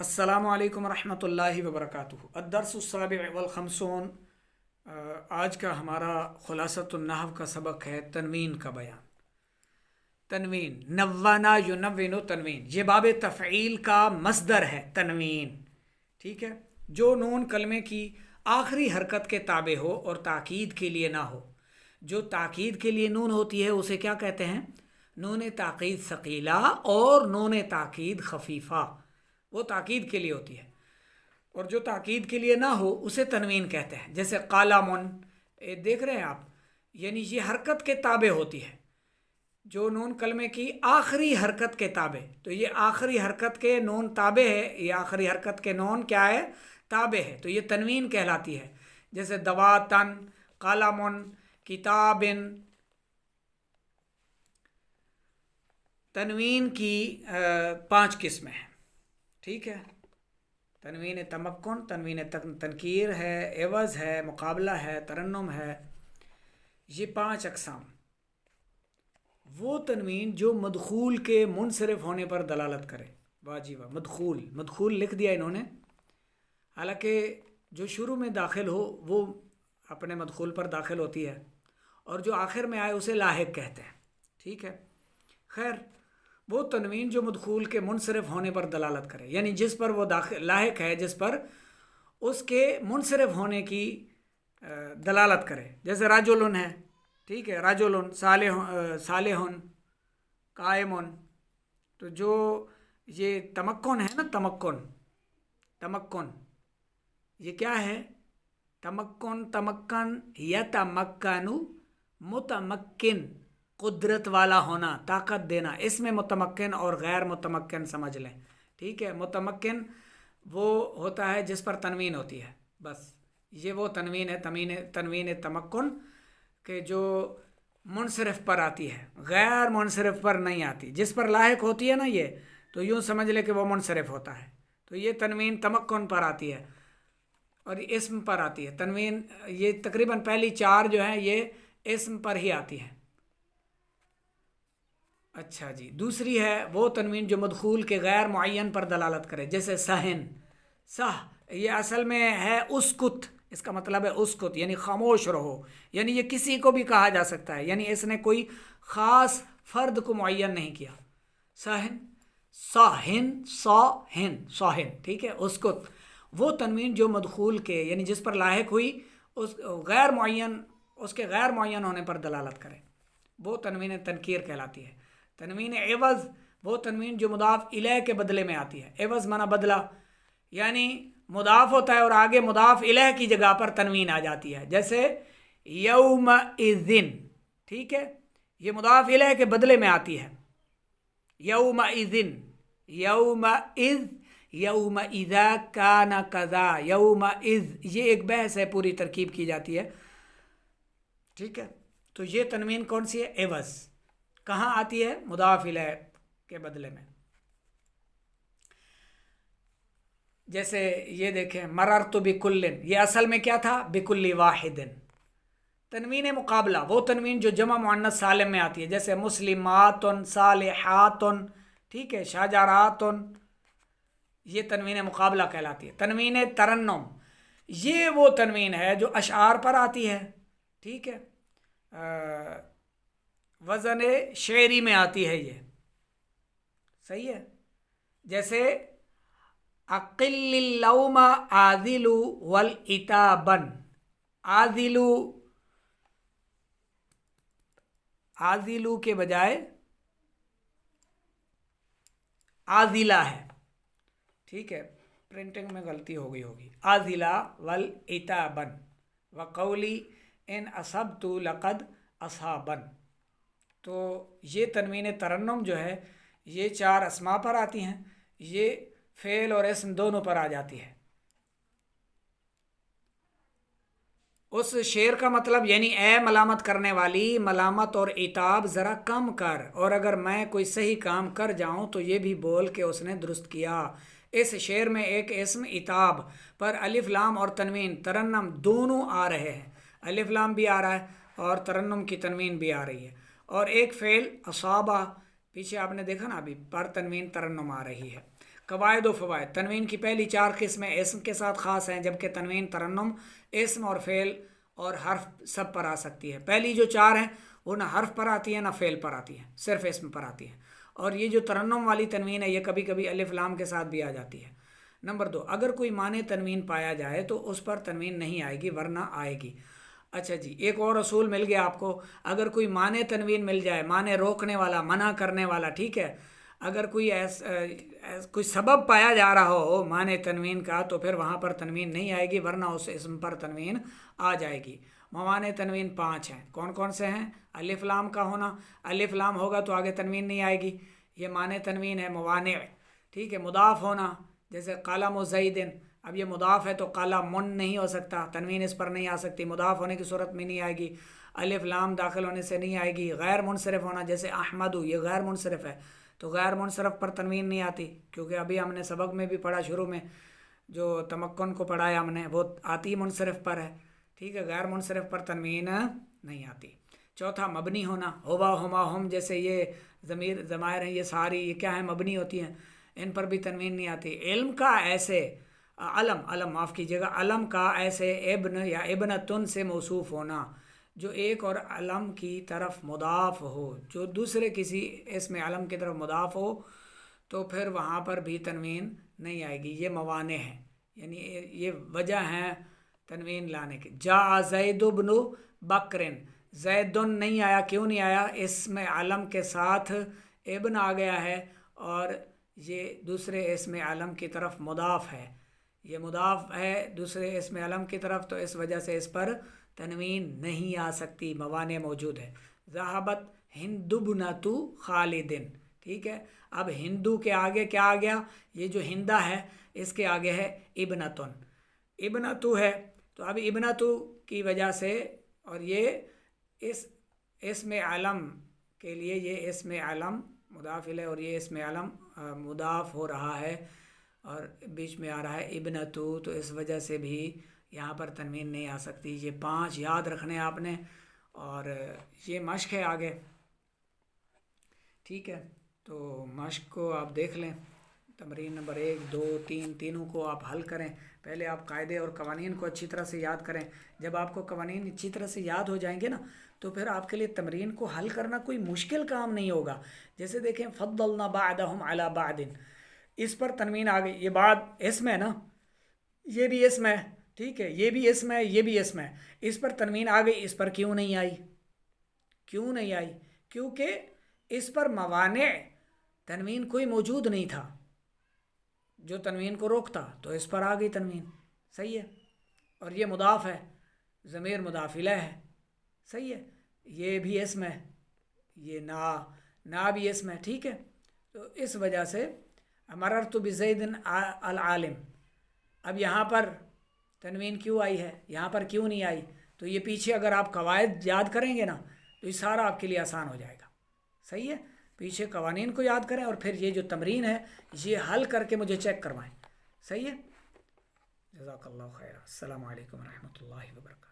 السلام علیکم ورحمۃ اللہ وبرکاتہ۔ الدرس السابع والخمسون۔ آج کا ہمارا خلاصۃ النحو کا سبق ہے تنوین کا بیان۔ تنوین نوانا ینون تنوین، یہ باب تفعیل کا مصدر ہے تنوین، ٹھیک ہے، جو نون کلمے کی آخری حرکت کے تابع ہو اور تاکید کے لیے نہ ہو۔ جو تاکید کے لیے نون ہوتی ہے اسے کیا کہتے ہیں؟ نون تاکید ثقیلہ اور نون تاکید خفیفہ، وہ تاکید کے لیے ہوتی ہے، اور جو تاکید کے لیے نہ ہو اسے تنوین کہتے ہیں۔ جیسے قلمن، دیکھ رہے ہیں آپ، یعنی یہ حرکت کے تابع ہوتی ہے، جو نون کلمے کی آخری حرکت کے تابع، تو یہ آخری حرکت کے نون تابع ہے، یہ آخری حرکت کے نون کیا ہے؟ تابع ہے، تو یہ تنوین کہلاتی ہے۔ جیسے دواتن، قلمن، کتابن۔ تنوین کی 5 قسمیں ہیں، ٹھیک ہے۔ تنوین تمکن، تنوین تنکیر ہے، عوض ہے، مقابلہ ہے، ترنم ہے، یہ 5 اقسام۔ وہ تنوین جو مدخول کے منصرف ہونے پر دلالت کرے، واجب مدخول، مدخول لکھ دیا انہوں نے، حالانکہ جو شروع میں داخل ہو وہ اپنے مدخول پر داخل ہوتی ہے، اور جو آخر میں آئے اسے لاحق کہتے ہیں، ٹھیک ہے۔ خیر، وہ تنوین جو مدخول کے منصرف ہونے پر دلالت کرے، یعنی جس پر وہ لاحق ہے، جس پر اس کے منصرف ہونے کی دلالت کرے۔ جیسے رجل ہے، ٹھیک ہے، رجل، صالح، قائم۔ تو جو یہ تمکن ہے نا، تمکن یہ کیا ہے؟ تمکن یتمکن، متمکن، قدرت والا ہونا، طاقت دینا، اس میں متمکن اور غیر متمکن سمجھ لیں، ٹھیک ہے۔ متمکن وہ ہوتا ہے جس پر تنوین ہوتی ہے، بس یہ وہ تنوین ہے، تنوین تمکن، کہ جو منصرف پر آتی ہے، غیر منصرف پر نہیں آتی۔ جس پر لاحق ہوتی ہے نا، یہ تو یوں سمجھ لے کہ وہ منصرف ہوتا ہے، تو یہ تنوین تمکن پر آتی ہے، اور اسم پر آتی ہے تنوین۔ یہ تقریباً پہلی 4 جو ہیں یہ اسم پر ہی آتی ہیں۔ اچھا جی، دوسری ہے وہ تنوین جو مدخول کے غیر معین پر دلالت کرے، جیسے سہن، یہ اصل میں ہے اسکت، اس کا مطلب ہے اسکت، یعنی خاموش رہو، یعنی یہ کسی کو بھی کہا جا سکتا ہے، یعنی اس نے کوئی خاص فرد کو معین نہیں کیا۔ سہن، ساہن، ٹھیک ہے، اسکت۔ وہ تنوین جو مدخول کے یعنی جس پر لاحق ہوئی اس کے غیر معین ہونے پر دلالت کرے، وہ تنوین تنکیر کہلاتی ہے۔ تنوین عوض وہ تنوین جو مضاف الیہ کے بدلے میں آتی ہے۔ عوض معنی بدلہ، یعنی مضاف ہوتا ہے اور آگے مضاف الیہ کی جگہ پر تنوین آ جاتی ہے، جیسے یومئذ، ٹھیک ہے، یہ مضاف الیہ کے بدلے میں آتی ہے۔ یومئذ، یومئذ کان کذا، یومئذ، یہ ایک بحث ہے، پوری ترکیب کی جاتی ہے، ٹھیک ہے۔ تو یہ تنوین کون سی ہے؟ عوض، کہاں آتی ہے؟ مضاف الیہ کے بدلے میں۔ جیسے یہ دیکھیں، مررت بکل، یہ اصل میں کیا تھا؟ بکل واحد۔ تنوین مقابلہ وہ تنوین جو جمع مؤنث سالم میں آتی ہے، جیسے مسلمات، صالحات، ٹھیک ہے، شاجرات، یہ تنوین مقابلہ کہلاتی ہے۔ تنوین ترنم یہ وہ تنوین ہے جو اشعار پر آتی ہے، ٹھیک ہے، وزن شعری میں آتی ہے، یہ صحیح ہے۔ جیسے اقل اللوم عاذل والعتابن، عاذلو کے بجائے عاذلہ ہے، ٹھیک ہے، پرنٹنگ میں غلطی ہو گئی ہوگی۔ عاذلہ والعتابن وقولی ان اصبت لقد اصابن۔ تو یہ تنوین ترنم جو ہے یہ 4 اسماء پر آتی ہیں، یہ فعل اور اسم دونوں پر آ جاتی ہے۔ اس شعر کا مطلب یعنی اے ملامت کرنے والی، ملامت اور عتاب ذرا کم کر، اور اگر میں کوئی صحیح کام کر جاؤں تو یہ بھی بول کہ اس نے درست کیا۔ اس شعر میں ایک اسم عتاب پر الف لام اور تنوین ترنم دونوں آ رہے ہیں، الف لام بھی آ رہا ہے اور ترنم کی تنوین بھی آ رہی ہے، اور ایک فعل اصابہ، پیچھے آپ نے دیکھا نا ابھی، پر تنوین ترنم آ رہی ہے۔ قواعد و فوائد: تنوین کی پہلی 4 قسمیں اسم کے ساتھ خاص ہیں، جبکہ تنوین ترنم، اسم اور فعل اور حرف سب پر آ سکتی ہے۔ پہلی جو 4 ہیں وہ نہ حرف پر آتی ہیں نہ فعل پر آتی ہیں، صرف اسم پر آتی ہیں۔ اور یہ جو ترنم والی تنوین ہے یہ کبھی کبھی الف لام کے ساتھ بھی آ جاتی ہے۔ نمبر 2، اگر کوئی معنی تنوین پایا جائے تو اس پر تنوین نہیں آئے گی ورنہ آئے گی۔ اچھا جی، ایک اور اصول مل گیا آپ کو، اگر کوئی معنی تنوین مل جائے، معنی روکنے والا، منع کرنے والا، ٹھیک ہے، اگر کوئی سبب پایا جا رہا ہو معنی تنوین کا تو پھر وہاں پر تنوین نہیں آئے گی ورنہ اس اسم پر تنوین آ جائے گی۔ موانع تنوین 5 ہیں، کون کون سے ہیں؟ الف لام کا ہونا، الف لام ہوگا تو آگے تنوین نہیں آئے گی، یہ معنی تنوین ہے موانع، ٹھیک ہے۔ مضاف ہونا، جیسے قلم زیدن، اب یہ مضاف ہے تو قلم نہیں ہو سکتا، تنوین اس پر نہیں آ سکتی، مضاف ہونے کی صورت میں نہیں آئے گی، الف لام داخل ہونے سے نہیں آئے گی۔ غیر منصرف ہونا، جیسے احمد، یہ غیر منصرف ہے تو غیر منصرف پر تنوین نہیں آتی، کیونکہ ابھی ہم نے سبق میں بھی پڑھا، شروع میں جو تمکن کو پڑھایا ہم نے، وہ آتی منصرف پر ہے، ٹھیک ہے، غیر منصرف پر تنوین نہیں آتی۔ چوتھا مبنی ہونا، ہوا، ہما، ہم، جیسے یہ ضمائر ہیں، یہ ساری یہ کیا ہیں؟ مبنی ہوتی ہیں، ان پر بھی تنوین نہیں آتی۔ علم کا ایسے علم معاف کیجیے گا، علم کا ایسے ابن یا ابنتن سے موصوف ہونا جو ایک اور علم کی طرف مضاف ہو، جو دوسرے کسی اسم علم کی طرف مضاف ہو تو پھر وہاں پر بھی تنوین نہیں آئے گی۔ یہ موانع ہیں، یعنی یہ وجہ ہیں تنوین لانے کی۔ جاء زید بن بکرن، زیدن نہیں آیا، کیوں نہیں آیا؟ اسم علم کے ساتھ ابن آ گیا ہے اور یہ دوسرے اسم علم کی طرف مضاف ہے، یہ مضاف ہے دوسرے اسم علم کی طرف، تو اس وجہ سے اس پر تنوین نہیں آ سکتی، موانع موجود ہے۔ ذہبت ہند بنت خالد، ٹھیک ہے، اب ہندو کے آگے کیا آ گیا؟ یہ جو ہندا ہے اس کے آگے ہے ابنتن، ابنتو ہے، تو اب ابنتو کی وجہ سے، اور یہ اس اسم علم کے لیے، یہ اسم علم مضاف الیہ اور یہ اسم علم مضاف ہو رہا ہے اور بیچ میں آ رہا ہے ابنتو، تو اس وجہ سے بھی یہاں پر تنوین نہیں آ سکتی۔ یہ 5 یاد رکھنے آپ نے، اور یہ مشق ہے آگے، ٹھیک ہے، تو مشق کو آپ دیکھ لیں، تمرین نمبر 1، 2، 3 تینوں کو آپ حل کریں۔ پہلے آپ قاعدے اور قوانین کو اچھی طرح سے یاد کریں، جب آپ کو قوانین اچھی طرح سے یاد ہو جائیں گے نا تو پھر آپ کے لیے تمرین کو حل کرنا کوئی مشکل کام نہیں ہوگا۔ جیسے دیکھیں فضلنا بعدهم علی بعد، اس پر تنوین آ گئی، یہ بعد اسم ہے نا، یہ بھی اسم ہے، ٹھیک ہے، یہ بھی اسم ہے، یہ بھی اسم ہے، اس پر تنوین آ گئی، اس پر کیوں نہیں آئی؟ کیوں نہیں آئی؟ کیونکہ اس پر موانع تنوین کوئی موجود نہیں تھا جو تنوین کو روکتا، تو اس پر آ گئی تنوین، صحیح ہے۔ اور یہ مضاف ہے، ضمیر مضاف الیہ ہے، صحیح ہے، یہ بھی اسم ہے، یہ نا بھی اسم ہے، ٹھیک ہے، تو اس وجہ سے مررت بزید العالم، اب یہاں پر تنوین کیوں آئی ہے، یہاں پر کیوں نہیں آئی؟ تو یہ پیچھے اگر آپ قواعد یاد کریں گے نا تو یہ سارا آپ کے لیے آسان ہو جائے گا، صحیح ہے۔ پیچھے قوانین کو یاد کریں اور پھر یہ جو تمرین ہے یہ حل کر کے مجھے چیک کروائیں، صحیح ہے۔ جزاک اللہ خیر، السلام علیکم ورحمۃ اللہ وبرکاتہ۔